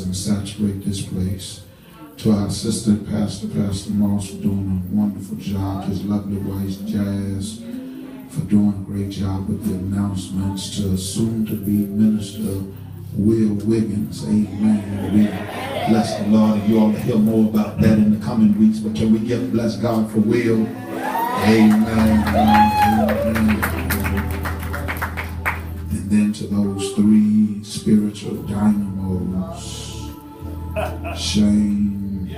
And saturate this place. To our assistant pastor, Pastor Moss, for doing a wonderful job. His lovely wife, Jazz, for doing a great job with the announcements. To soon-to-be Minister Will Wiggins, amen. We bless the Lord, and you all hear more about that in the coming weeks. But can we bless God for Will? Amen. Amen. And then to those three spiritual dynamos, Shane,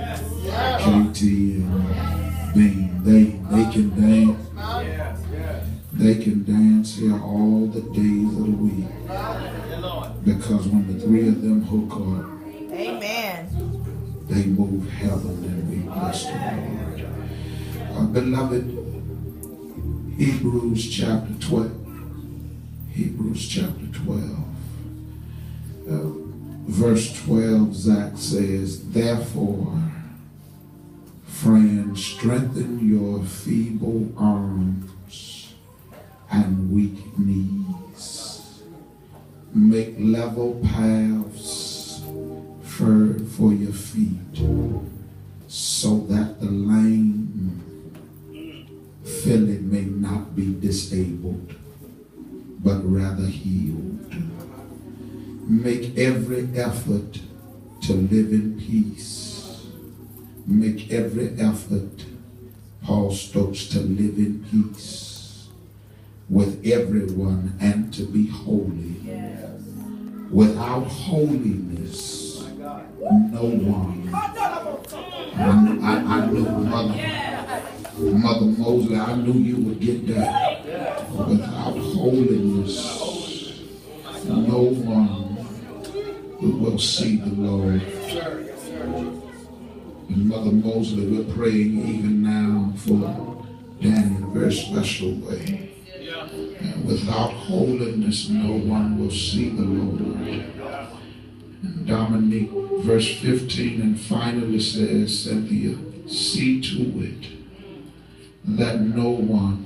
KT, and Bean. They can dance. They can dance here all the days of the week. Because when the three of them hook up, amen, they move heaven, and we bless the Lord. Beloved, Hebrews chapter 12. Hebrews chapter 12. Verse 12, Zach says, therefore, friends, strengthen your feeble arms and weak knees. Make level paths for your feet, so that the lame feeling may not be disabled, but rather healed. Make every effort to live in peace. Make every effort, Paul Stokes, to live in peace with everyone and to be holy. Yes. Without holiness, no one. I knew Mother Mosley, I knew you would get that. Without holiness, no one will see the Lord. And Mother Mosley, we're praying even now for Danny in a very special way. And without holiness, no one will see the Lord. And Dominique, verse 15, and finally says, Cynthia, see to it that no one,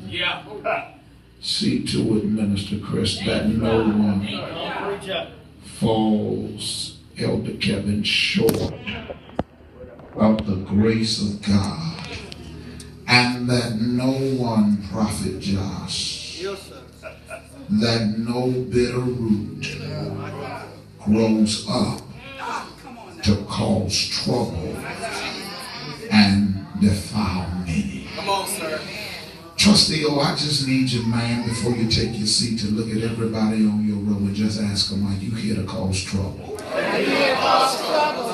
see to it, Minister Chris, that no one falls, Elder Kevin, short of the grace of God, and that no one, Prophet Josh, that no bitter root grows up to cause trouble and defile many. Come on, sir. Trustee, I just need you, man, before you take your seat, to look at everybody on your row and just ask them, are you here to cause trouble? Are you here to cause trouble?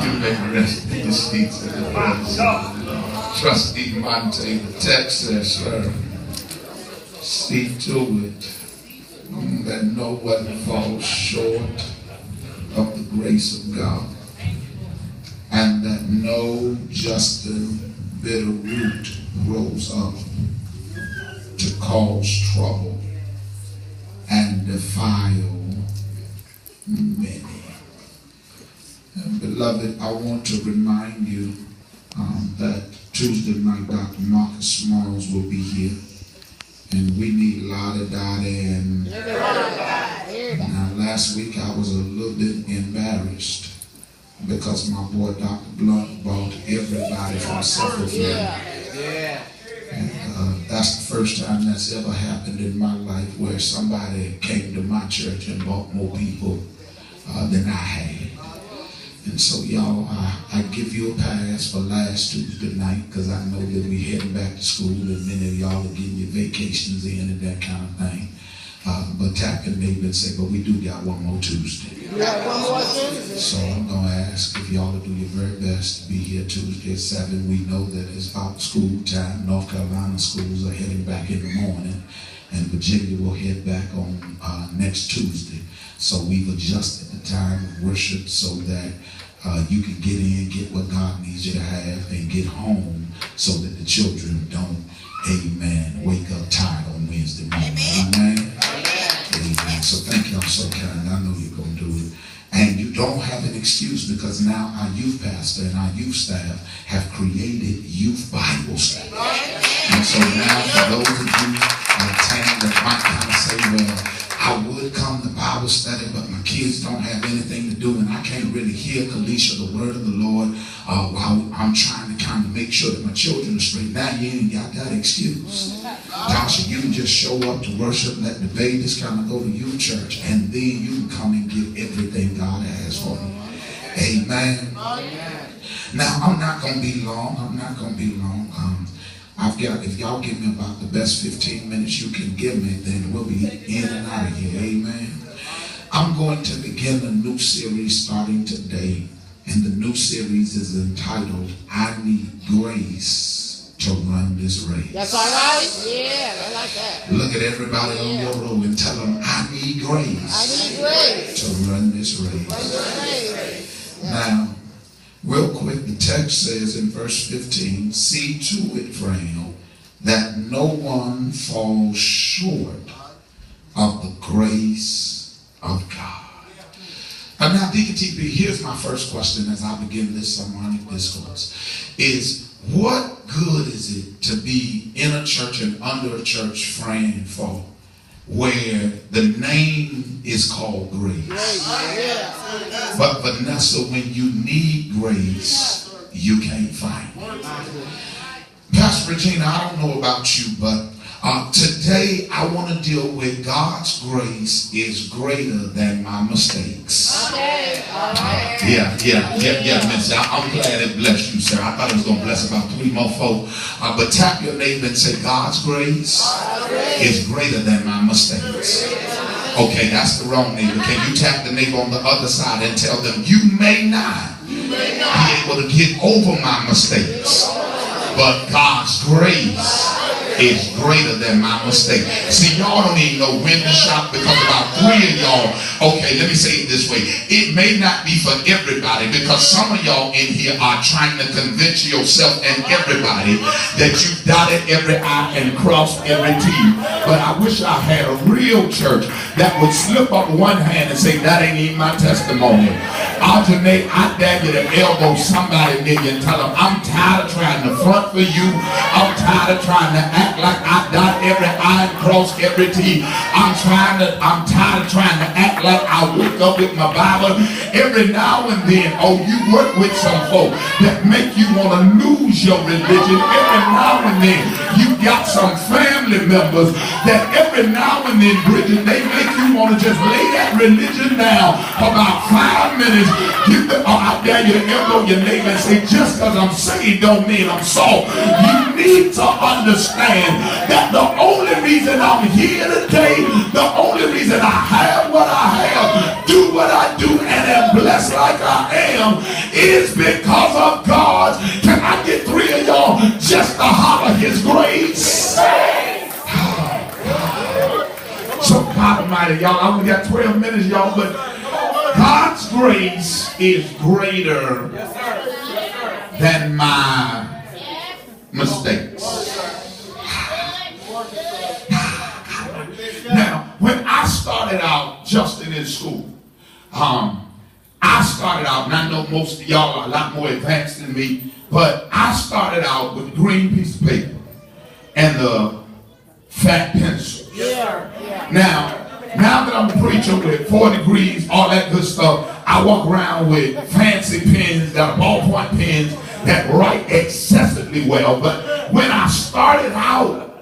You may rest in the seats of the presence. Trustee Monte, the text says, sir, see to it that no one falls short of the grace of God, and that no just and bitter root grows up to cause trouble and defile many. And beloved, I want to remind you that Tuesday night Dr. Marcus Smalls will be here, and we need la-da-da-da. And now last week I was a little bit embarrassed because my boy Dr. Blunt bought everybody from Suffolk. And that's the first time that's ever happened in my life where somebody came to my church and bought more people than I had. And so y'all, I give you a pass for last Tuesday night because I know that we heading back to school and many of y'all are getting your vacations in and that kind of thing. But tap your neighbor and say, but we do got one more Tuesday. So I'm going to ask if y'all will do your very best to be here Tuesday at 7. We know that it's about school time. North Carolina schools are heading back in the morning, and Virginia will head back on next Tuesday. So we've adjusted the time of worship so that you can get in, get what God needs you to have, and get home so that the children don't, amen, wake up tired on Wednesday morning. Amen. Amen. So thank y'all so kind. I know you're going to do it. And you don't have an excuse because now our youth pastor and our youth staff have created youth Bible study. And so now for those of you that might kind of say, well, I would come to Bible study, but my kids don't have anything to do, and I can't really hear Kalisha, the word of the Lord, while I'm trying to kind of make sure that my children are straight. Now you ain't got that excuse. Tasha, you can just show up to worship, let the babies kind of go to youth church, and then you can come and get everything God has for you. Amen. Now, I'm not going to be long. If y'all give me about the best 15 minutes you can give me, then we'll be in and out of here. Amen. I'm going to begin a new series starting today. And the new series is entitled, I Need Grace to Run This Race. That's all right? Yeah, I like that. Look at everybody on your row and tell them, I need grace. I need grace to run this race. Now, real quick, the text says in verse 15, see to it, friend, that no one falls short of the grace of God. And now, Deacon TP, here's my first question as I begin this sermonic discourse, is what good is it to be in a church and under a church friend for where the name is called grace? But Vanessa, when you need grace, you can't find it. Pastor Regina, I don't know about you, but today I want to deal with God's grace is greater than my mistakes. Yeah, Miss. I'm glad it blessed you, sir. I thought it was going to bless about 3 more folk. But tap your neighbor and say, God's grace is greater than my mistakes. Okay, that's the wrong neighbor. Can you tap the neighbor on the other side and tell them, you may not be able to get over my mistakes, but God's grace is greater than my mistake. See, y'all don't even know when to shop because about 3 of y'all, okay, let me say it this way. It may not be for everybody because some of y'all in here are trying to convince yourself and everybody that you've dotted every I and crossed every T. But I wish I had a real church that would slip up one hand and say, that ain't even my testimony. Alternate, I dare you to elbow somebody near you and tell them, I'm tired of trying to front for you. I'm tired of trying to act like I dot every I and cross every T. I'm tired of trying to act like I wake up with my Bible every now and then. Oh, you work with some folk that make you want to lose your religion. Every now and then you got some family members that every now and then, Bridget, they make you want to just lay that religion down for about 5 minutes. I dare you to elbow your neighbor and say, just because I'm saved don't mean I'm soft. You need to understand that the only reason I'm here today, the only reason I have what I have, do what I do, and am blessed like I am, is because of God's. Can I get 3 of y'all just to holler his grace? So God Almighty, y'all, I only got 12 minutes, y'all, but God's grace is greater than my mistakes. Now, when I started out just in school, I started out, and I know most of y'all are a lot more advanced than me, but I started out with a green piece of paper and the fat pencils. Now that I'm a preacher with 4 degrees, all that good stuff, I walk around with fancy pens that are ballpoint pens that write excessively well. But when I started out,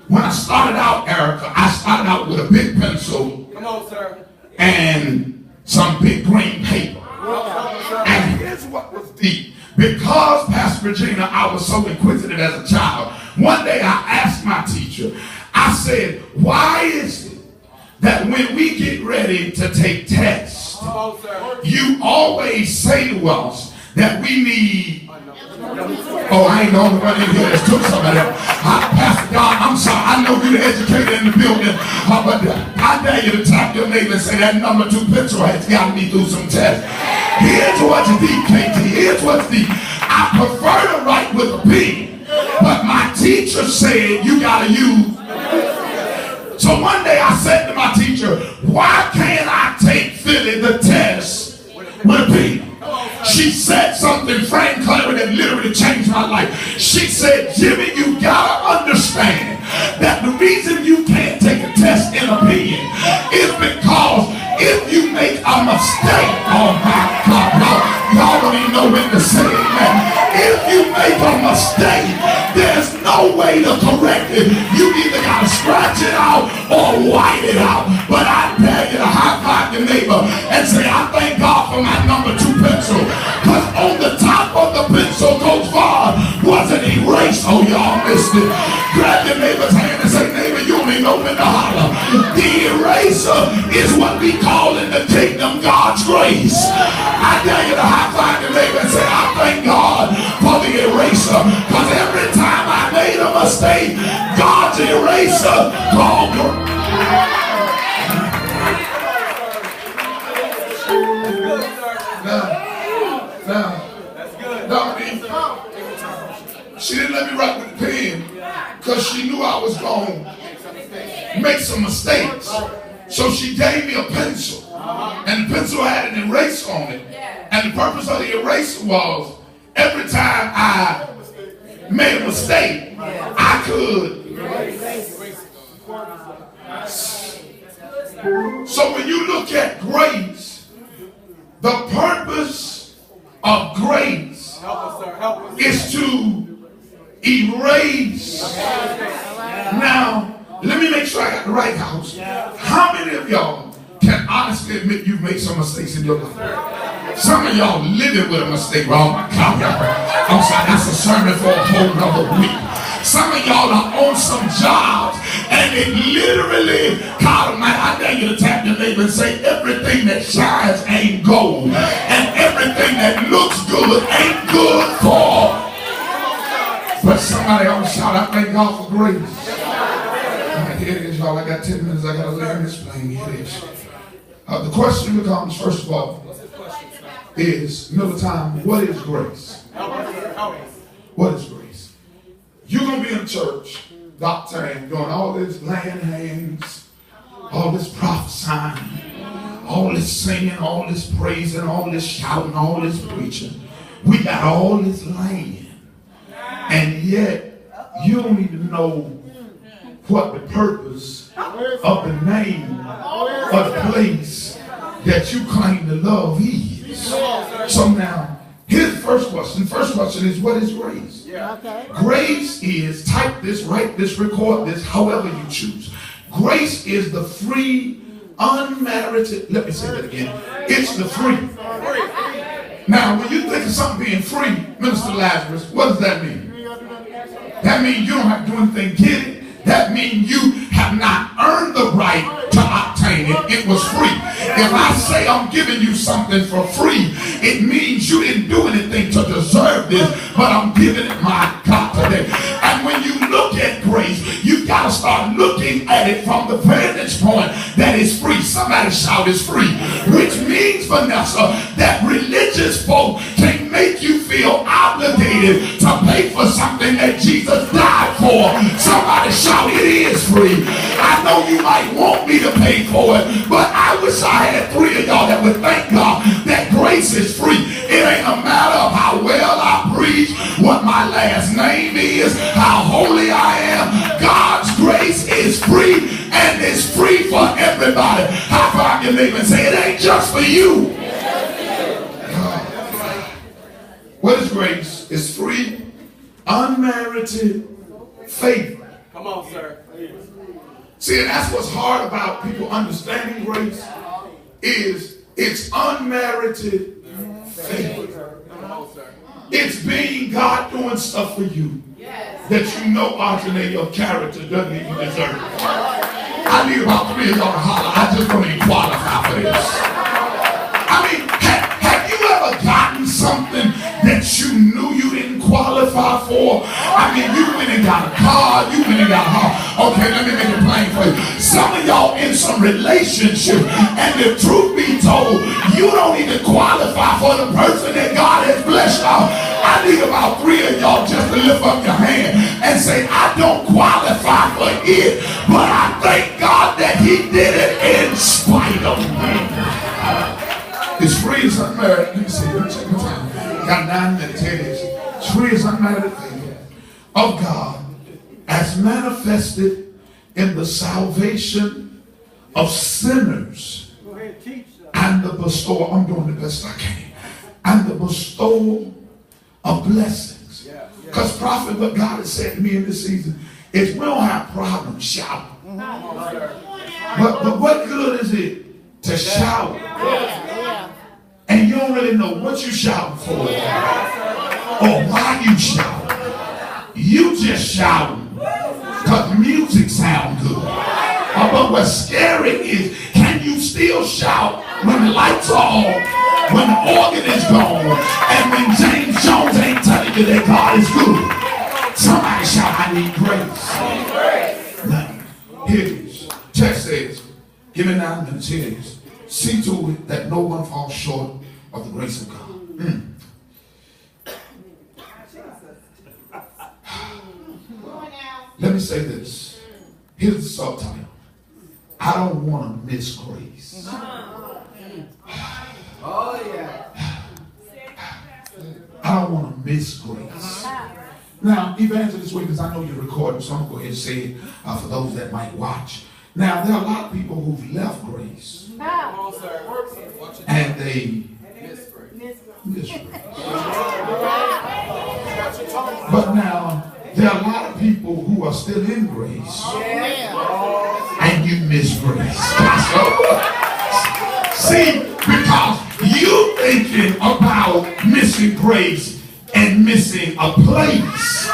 Erica, I started out with a big pencil. Come on, sir. And some big green paper. And here's what was deep. Because, Pastor Regina, I was so inquisitive as a child, one day I asked my teacher, I said, why is it that when we get ready to take tests, you always say to us that we need... Oh, I ain't the only one in here that took some of that. Pastor Don, I'm sorry. I know you're the educator in the building, but I dare you to tap your neighbor and say that number 2 pencil has got me through some tests. Here's what's deep, KT. Here's what's deep. I prefer to write with a pen, but my teacher said you got to use. So one day I said to my teacher, why can't I take Philly the test with a pen? She said something, Frank Clever, that literally changed my life. She said, Jimmy, you gotta understand that the reason you can't take a test in a pen is because if you make a mistake, oh my God, y'all don't even know when to say it, man. If you make a mistake, there's no way to correct it. You either gotta scratch it out or white it out. But I dare you to high five your neighbor and say, I thank God for my number 2 pencil. Because on the top of the pencil, Coach Vaughn was an eraser. Oh, y'all missed it. Grab your neighbor's hand and say, neighbor, you don't even know when to holler. The eraser is what we call in the kingdom God's grace. I dare you to high five your neighbor and say, I thank God for the eraser. Because every time I made a mistake, God's eraser called her. She didn't let me write with the pen because she knew I was going to make some mistakes. So she gave me a pencil, and the pencil had an eraser on it. And the purpose of the eraser was every time I made a mistake, I could. So when you look at grace, the purpose of grace is to erase. Now, let me make sure I got the right house. How many of y'all can honestly admit you've made some mistakes in your life? Some of y'all living with a mistake. Oh my God, I'm sorry, that's a sermon for a whole nother week. Some of y'all are on some jobs and it literally, God Almighty, I dare you to tap your neighbor and say, everything that shines ain't gold, and everything that looks good ain't good for. But somebody ought to shout, I thank God for grace. Right, here it is, y'all. I got 10 minutes. I got to let him explain. Here it is. The question becomes, first of all, is, middle time, what is grace? What is grace? You're going to be in church, Dr. and doing all this laying hands, all this prophesying, all this singing, all this praising, all this shouting, all this preaching. We got all this laying. And yet, you don't even know what the purpose of the name of the place that you claim to love is. So now, Here's the first question. First question is, what is grace? Okay. Grace is, type this, write this, record this, however you choose. Grace is the free, unmerited, let me say that again. It's the free. Now, when you think of something being free, Minister Lazarus, what does that mean? That means you don't have to do anything to get it. That means you have not earned the right to obtain it. It was free. If I say I'm giving you something for free, it means you didn't do anything to deserve this, but I'm giving it, my God, today. And when you look at grace, you got to start looking at it from the vantage point that it's free. Somebody shout it's free. Which means, Vanessa, that religious folk can make you feel obligated to pay for something that Jesus died for. Somebody shout it is free. I know you might want me to pay for it, but I wish I had 3 of y'all that would thank God that grace is free. It ain't a matter of how well I preach, what my last name is, how holy I am. God's grace is free, and it's free for everybody. High five your neighbor and say, it ain't just for you. What is grace? It's free, unmerited favor. Come on, sir. See, and that's what's hard about people understanding grace, is it's unmerited favor. It's being God doing stuff for you that you know, Audrey, your character doesn't even deserve. I need about 3 of y'all to holler. I just don't even qualify for this. I mean, have you ever gotten something that you knew you didn't qualify for? I mean, you went and got a car, you went and got a house. Okay, let me make it plain for you. Some of y'all in some relationship, and the truth be told, you don't even qualify for the person that God has blessed y'all. I need about 3 of y'all just to lift up your hand and say, I don't qualify for it, but I thank God that he did it in spite of me. It's free as unmerited. Let me see. Let me check my time. Got 9 minutes. Here it is. It's free as unmerited favor of God as manifested in the salvation of sinners and the bestowal. I'm doing the best I can. And the bestowal of blessings. Because prophet, what God has said to me in this season is we don't have problems shouting. But what good is it to shout? And you don't really know what you're shouting for or why you shout. You just shouting because music sounds good. But what's scary is, can you still shout when the lights are off, when the organ is gone, and when James Jones ain't telling you that God is good? Somebody shout, I need grace. Now, here it is. Text says, give me 9 minutes. Here it is. See to it that no one falls short of the grace of God. Let me say this. Here's the subtitle. I don't want to miss grace. Oh, yeah. I don't want to miss grace. Now, Evangelist Wiggins, I know you're recording, so I'm going to go ahead and say it for those that might watch. Now, there are a lot of people who've left grace. And they miss grace. But now, there are a lot of people who are still in grace. And you miss grace. See, because you thinking about missing grace and missing a place.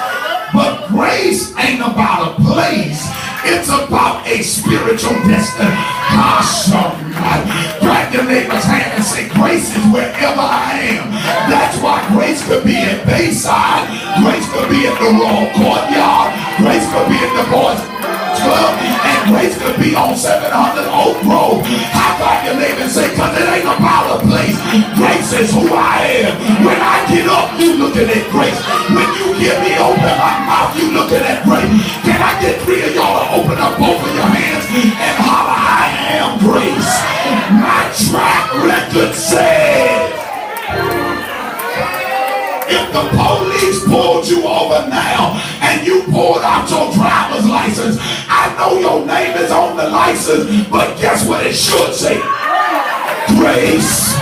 But grace ain't about a place. It's about a spiritual destiny. Grab your neighbor's hand and say, grace is wherever I am. That's why grace could be at Bayside. Grace could be at the Royal Courtyard. Grace could be at the Boys Club. And grace could be on 700 Oak Road. High five your neighbor and say, because it ain't about a place. Grace is who I am. When I get up, you looking at grace. When you hear me open my mouth, you looking at grace. Can I get 3 of y'all to open up both of your hands and holler, I am grace. My track record says, if the police pulled you over now and you pulled out your driver's license, I know your name is on the license, but guess what it should say? Grace.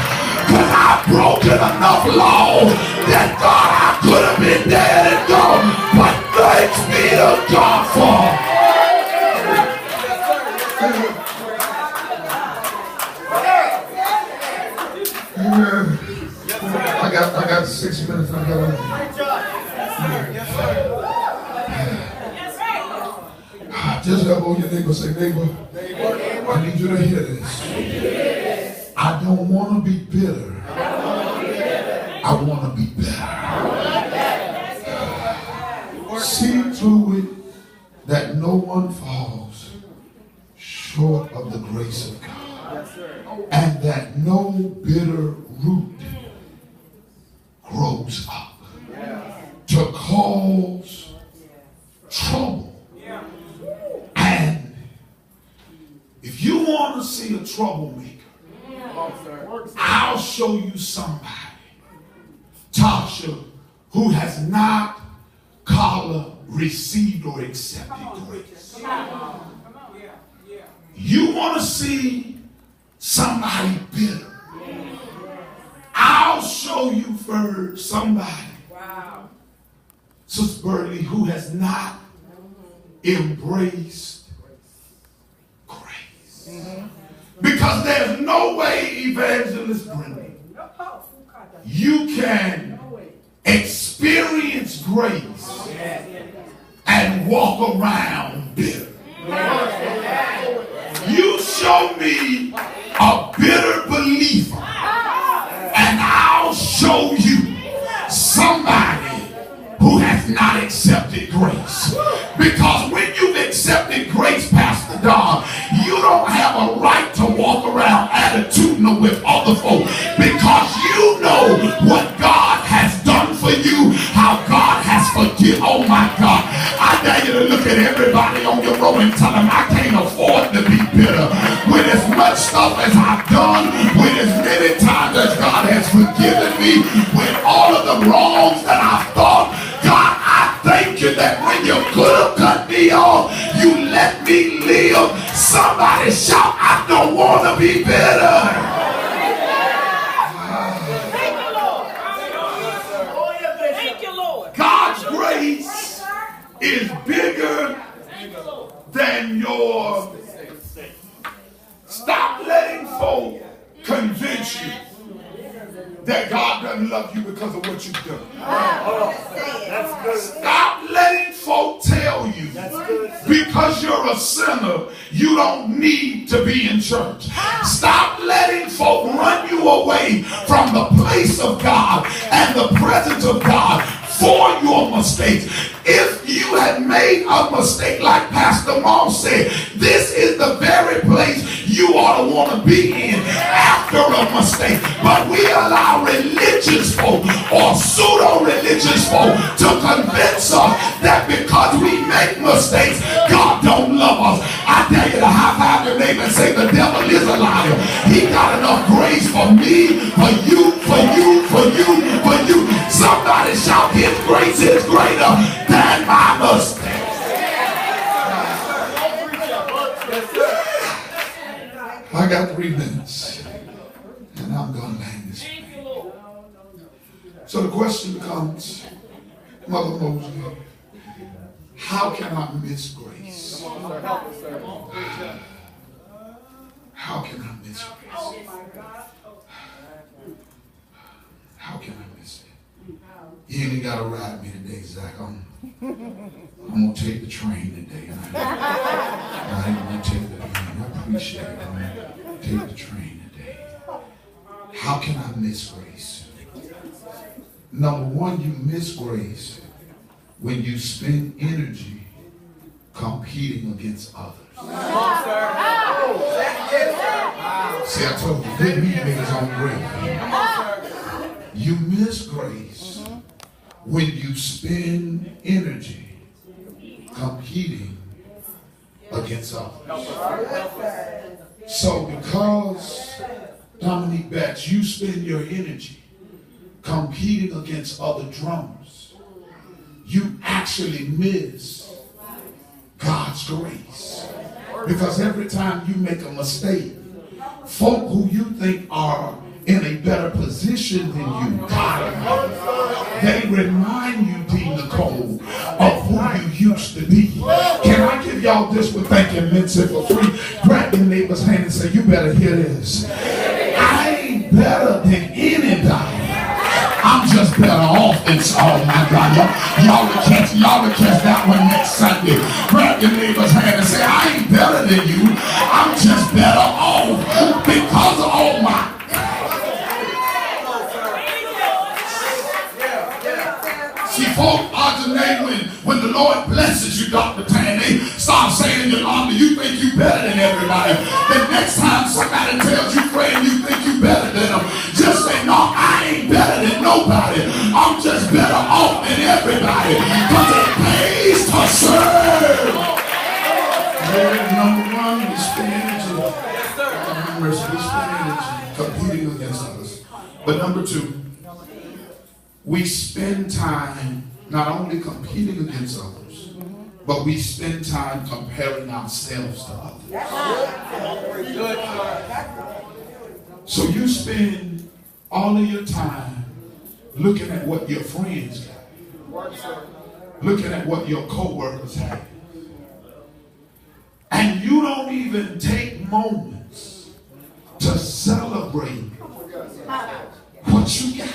Because I've broken enough law that God, I could have been dead and gone. But thanks be to God for. Amen. I got 6 minutes. I got just elbow your neighbor, say, neighbor, I need you to hear this. I don't want to be bitter. I want to be better. See to it that no one falls short of the grace of God, and that no bitter root grows up to cause trouble. And if you want to see a troublemaker, I'll show you somebody, Tasha, who has not, Carla, received or accepted grace. You want to see somebody bitter, I'll show you first somebody, Sister Birdie, who has not embraced grace. Because there's no way, Evangelist Brenda, you can experience grace and walk around bitter. You show me a bitter believer, and I'll show you somebody who has not accepted grace. Because when you've accepted grace, Pastor Don, you don't have a right to walk around attitudinal with other folk, because you know what God has done for you, how God has forgiven. Oh my God, I dare you to look at everybody on your road and tell them, I can't afford to be bitter. With as much stuff as I've done, with as many times as God has forgiven me, with all of the wrongs that I've thought, God, I thank you that when you could have cut me off, you let me live. Somebody shout, I don't want to be bitter. Thank you, Lord. God's grace is bigger than your. Stop letting folk convince you that God doesn't love you because of what you've done. Stop letting folk tell you because you're a sinner, you don't need to be in church. Stop letting folk run you away from the place of God and the presence of God for your mistakes. If you had made a mistake, like Pastor Moss said, this is the very place you ought to want to be in after a mistake. But we allow religious folk or pseudo-religious folk to convince us that because we make mistakes, God don't love us. I dare you to high five your neighbor and say, the devil is a liar. He got enough grace for me, for you, for you, for you, for you. Somebody shout, his grace is greater than my mistake. I got 3 minutes, and I'm going to land this plane. So the question becomes, Mother Mosley, how can I miss grace? How can I miss grace? How can I miss it? You ain't got to ride me today, Zach. I'm going to take the train today. I ain't going to take the train. I appreciate it. I'm going to take the train today. How can I miss grace? Number one, you miss grace when you spend energy competing against others. See, I told you, good meat makes on grace. You miss grace when you spend energy competing against others. So because, Dominique Batch, you spend your energy competing against other drummers, you actually miss God's grace. Because every time you make a mistake, folk who you think are in a better position than you. They remind you, Dean Nicole, of who you used to be. Can I give y'all this with thanking Vincent for free? Grab your neighbor's hand and say, you better hear this. I ain't better than anybody. I'm just better off than, oh my God, y'all will catch that one next Sunday. Grab your neighbor's hand and say, I ain't better than you. I'm just better off because of all my. See, folks, when the Lord blesses you, Dr. Tan, they start saying in your army, you think you better than everybody. The next time somebody tells you, friend, you think you better than them, just say, no, I ain't better than nobody. I'm just better off than everybody. Because it pays to serve. Number one, we spend energy. We spend energy competing against others. But number two, we spend time not only competing against others, but we spend time comparing ourselves to others. So you spend all of your time looking at what your friends got, looking at what your co-workers have, and you don't even take moments to celebrate what you got.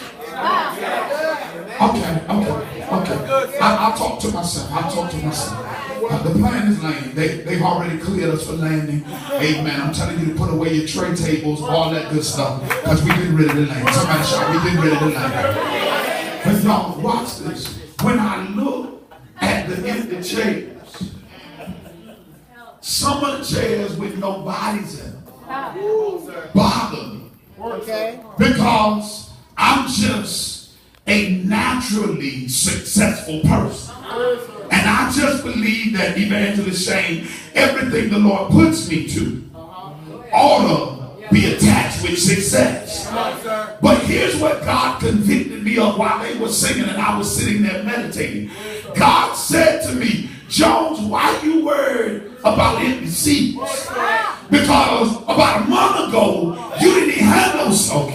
Okay. I'll talk to myself. The plan is landing. They've already cleared us for landing. Amen. I'm telling you to put away your tray tables, all that good stuff, because we getting ready to land. Somebody shout, we getting ready to land. But y'all, watch this. When I look at the empty chairs, some of the chairs with no bodies in them bother me. Okay. Because I'm just a naturally successful person. And I just believe that, Evangelist Shane, everything the Lord puts me to ought to be attached with success. But here's what God convicted me of while they were singing and I was sitting there meditating. God said to me, Jones, why you worried about empty seats? Because about a month ago, you didn't even have no soul.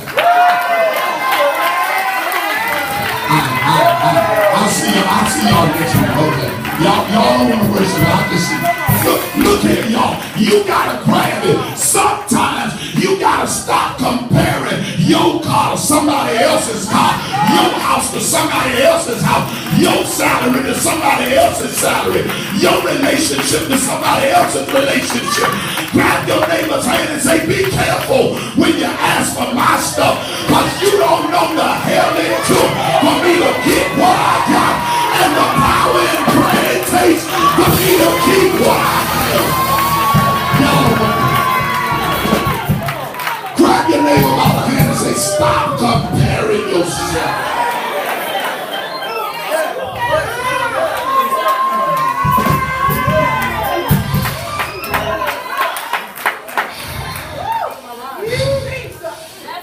I'll see y'all next week. Okay. Y'all don't want to worship. I'll just see. Look here, y'all. You gotta grab it. Sometimes you gotta stop comparing your car to somebody else's car, your house to somebody else's house, your salary to somebody else's salary, your relationship to somebody else's relationship. Grab your neighbor's hand and say, be careful when you ask for my stuff, because you don't know the hell it took for me to get what I got and the power and prayer it takes for me to keep what I have. Grab your neighbor by the hand and say, stop comparing yourself.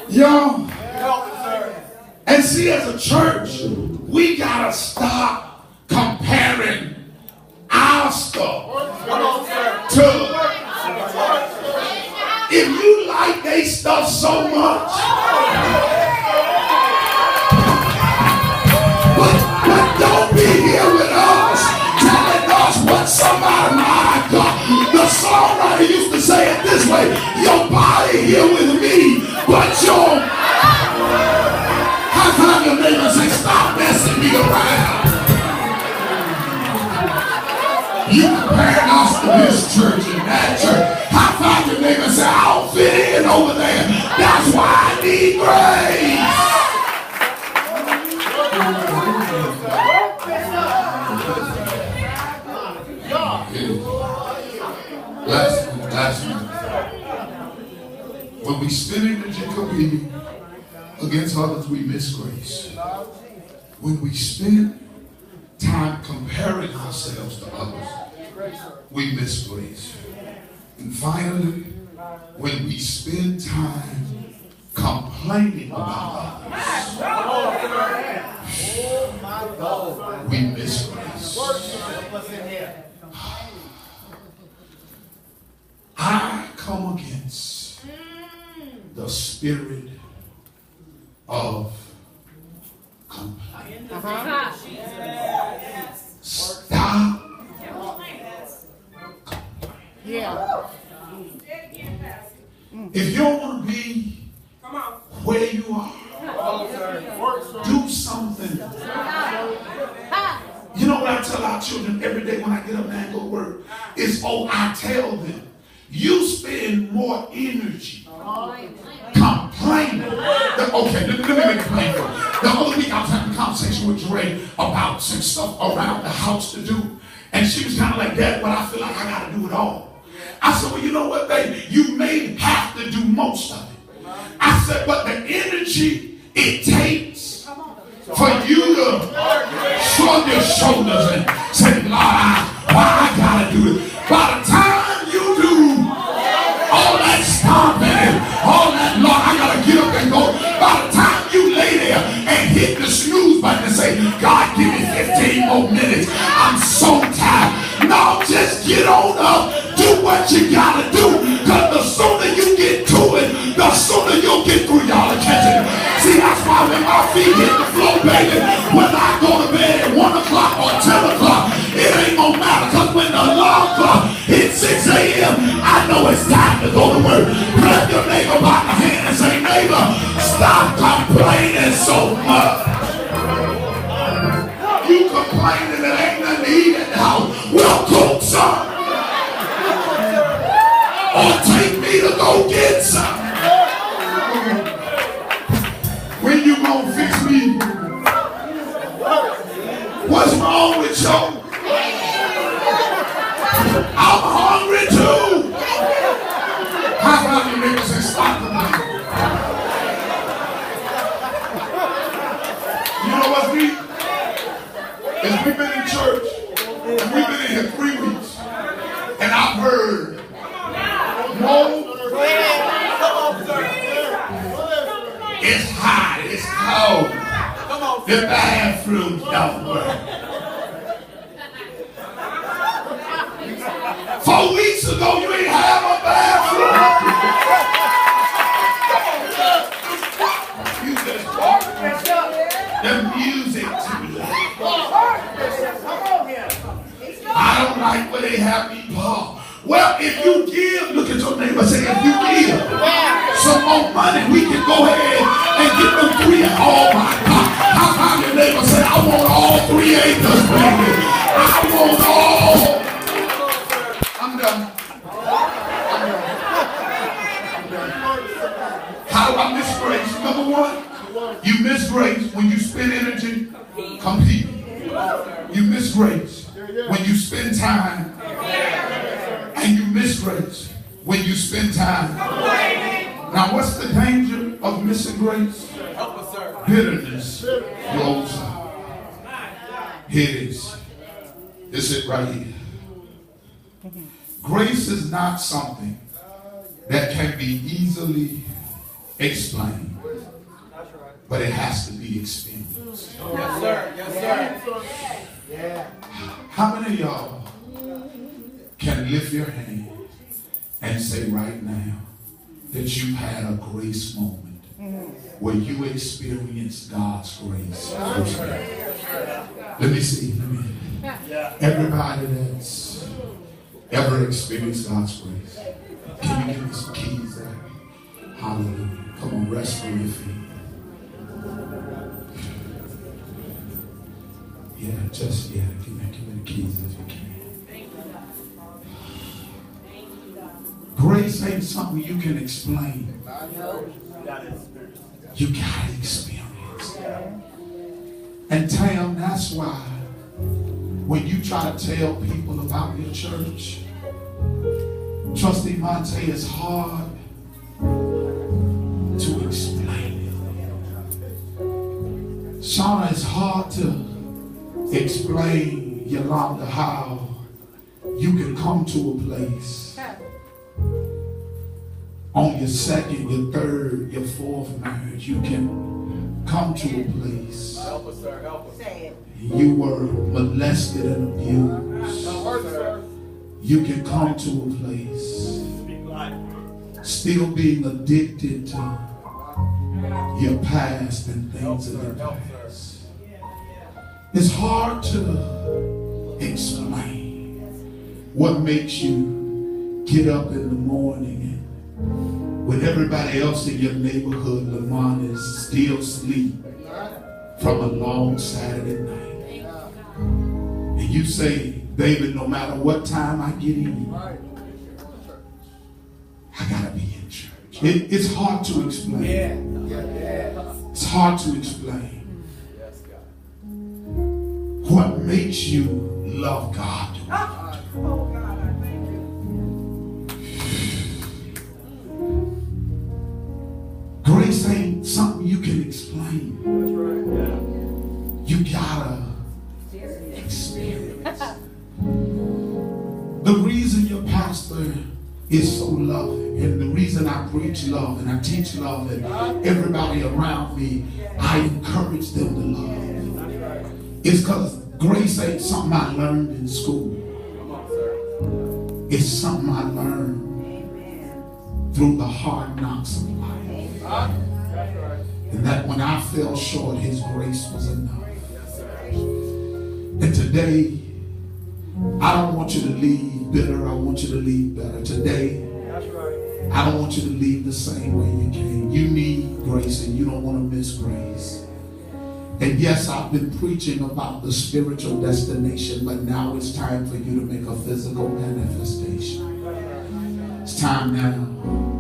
Yo, and see, as a church, we gotta stop comparing our stuff to. If you like they stuff so much, but don't be here with us telling us what somebody might got. The songwriter used to say it this way: your body here with me, but your high five your neighbor and say, stop messing me around. You comparing us to this church and that church. High five your neighbor and say, I don't fit in over there. That's why I need grace. Last week. When we spend energy competing against others, we miss grace. When we spend time comparing ourselves to others, we miss grace. And finally, when we spend time complaining about others, we miss grace. I come against the spirit of complaining. Stop. Yeah. If you don't want to be where you are, do something. You know what I tell our children every day when I get up and go to work? Is, I tell them, you spend more energy complaining. Okay, let me make it plain for you. The other week I was having a conversation with Dre about some stuff around the house to do. And she was kind of like, Dad, but I feel like I got to do it all. I said, well, you know what, baby? You may have to do most of it. I said, but the energy it takes for you to shrug your shoulders and say, Lord, I got to do it. By the time you do all that stomping and all that, Lord, I got to get up and go. By the time you lay there and hit the snooze button and say, God, give me 15 more minutes. I'm so tired. No, just get on up. Do what you got to do. Because the sooner you get to it, the sooner you'll get through. Y'all are catching it. See, that's why when my feet hit the floor, baby, whether I go to bed at 1 o'clock or 10 o'clock, it ain't gonna matter. Because when the alarm clock hits 6 a.m., I know it's time to go to work. Grab your neighbor by the hand and say, neighbor, stop complaining so much. You complaining that ain't nothing to eat at the house. Well, cook some. Or take me to go get some. When you gonna fix me? What's wrong with you? I'm hungry too. How about you niggas and stop complaining? You know what's deep? Is we've been in church and we've been in here 3 weeks and I've heard it's hot, it's cold. The bathrooms don't work. 4 weeks ago, you ain't have a bathroom. You just walked the music too loud. I don't like where they have me park. Well, if you give, look at your neighbor, say, if you give some more money, we can go ahead and get them 3 acres. Oh my God. How about your neighbor say, I want all 3 acres, baby. I want all. I'm done. How do I miss grace? Number 1, you miss grace when you spend energy competing. You miss grace when you spend time. And you miss grace when you spend time. Now, what's the danger of missing grace? Bitterness rolls out. Here it is. This is it right here. Grace is not something that can be easily explained, but it has to be experienced. Yes, sir. Yes, sir. How many of y'all can lift your hand and say right now that you had a grace moment where you experienced God's grace? Let me see. Everybody that's ever experienced God's grace, can you give me some keys there? Hallelujah. Come on, rest on your feet. Give me the keys if you can. Grace ain't something you can explain. You gotta experience it. And Tam, that's why when you try to tell people about your church, Trustee Monte, it's hard to explain it. Shauna, it's hard to explain, Yolanda, how you can come to a place on your second, your third, your fourth marriage. You can come to a place. Help us, sir. Help us. You were molested and abused. You can come to a place still being addicted to your past and things of your past. It's hard to explain what makes you get up in the morning and when everybody else in your neighborhood, Lamont, is still asleep from a long Saturday night. And you say, baby, no matter what time I get in, I gotta be in church. It's hard to explain. It's hard to explain what makes you love God. Grace ain't something you can explain. You gotta experience. The reason your pastor is so loving, and the reason I preach love and I teach love, and everybody around me, I encourage them to love, is because grace ain't something I learned in school. It's something I learned through the hard knocks of life. And that when I fell short, his grace was enough. And today, I don't want you to leave bitter. I want you to leave better. Today, I don't want you to leave the same way you came. You need grace and you don't want to miss grace. And yes, I've been preaching about the spiritual destination, but now it's time for you to make a physical manifestation. It's time now